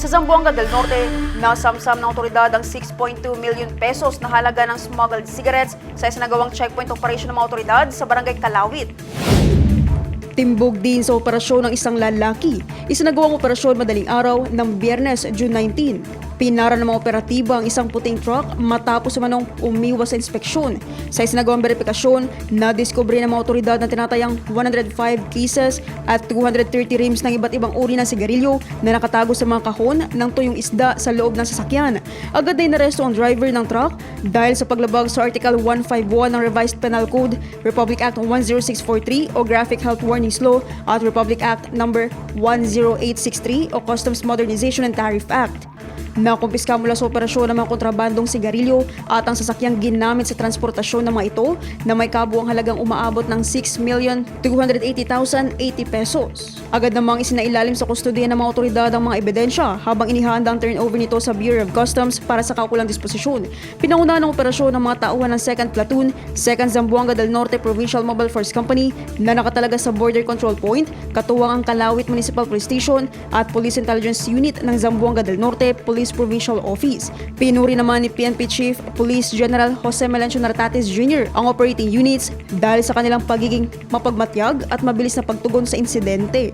Sa Zamboanga del Norte, nasamsam ng otoridad ang 6.2 million pesos na halaga ng smuggled cigarettes sa isinagawang checkpoint operation ng mga otoridad sa barangay Kalawit. Timbog din sa operasyon ng isang lalaki. Isinagawang operasyon madaling araw ng Biyernes, June 19. Pinara ng mga operatiba ang isang puting truck matapos umanong umiwas sa inspeksyon. Sa isinagawang verifikasyon, nadiskubre ng mga otoridad na tinatayang 105 cases at 230 rims ng iba't ibang uri ng sigarilyo na nakatago sa mga kahon ng tuyong isda sa loob ng sasakyan. Agad ay naresto ang driver ng truck dahil sa paglabag sa Article 151 ng Revised Penal Code, Republic Act 10643 o Graphic Health Warnings Law at Republic Act No. 10863 o Customs Modernization and Tariff Act. Nakumpiska mula sa operasyon ng mga kontrabandong sigarilyo at ang sasakyang ginamit sa transportasyon ng mga ito na may kabuang halagang umaabot ng 6,280,080 pesos. Agad namang isinailalim sa kustodiya ng mga otoridad ang mga ebidensya habang inihanda ang turnover nito sa Bureau of Customs para sa kaukulang disposisyon. Pinangunahan ng operasyon ng mga tauhan ng 2nd Platoon, 2nd Zamboanga del Norte Provincial Mobile Force Company na nakatalaga sa Border Control Point, katuwang ang Kalawit Municipal Police Station at Police Intelligence Unit ng Zamboanga del Norte Police Provincial Office. Pinuri naman ni PNP Chief Police General Jose Melencio Nartates Jr. ang operating units dahil sa kanilang pagiging mapagmatyag at mabilis na pagtugon sa insidente.